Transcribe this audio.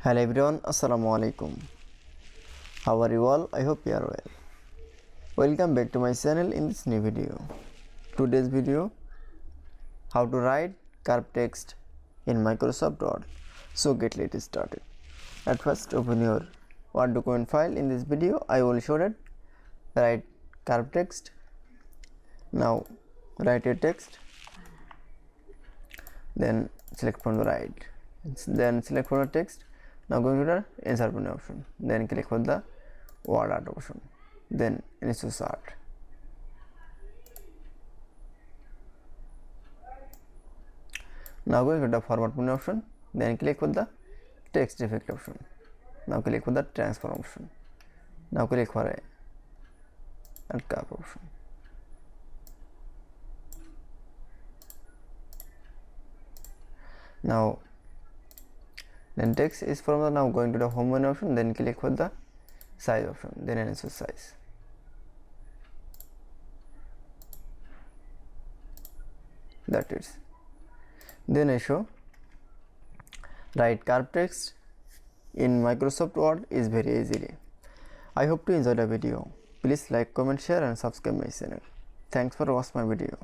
Hello everyone, Assalamu alaikum. How are you all? I hope you are well. Welcome back to my channel in this new video. Today's video, how to write curved text in Microsoft Word. So let's started. At first, open your Word document file. In this video, I will show that write curved text. Now write a text. Then select from the right. Then select from the text. Now going to the insert button option, then click on the WordArt option, then insert. Now going to the format button option, then click on the text effect option. Now click on the transform option. Now click for a and curve option. Now then text is from the now going to the home menu option, then click for the size option, then insert size. That is. Then I show write curved text in Microsoft Word is very easily. I hope to enjoy the video. Please like, comment, share and subscribe my channel. Thanks for watching my video.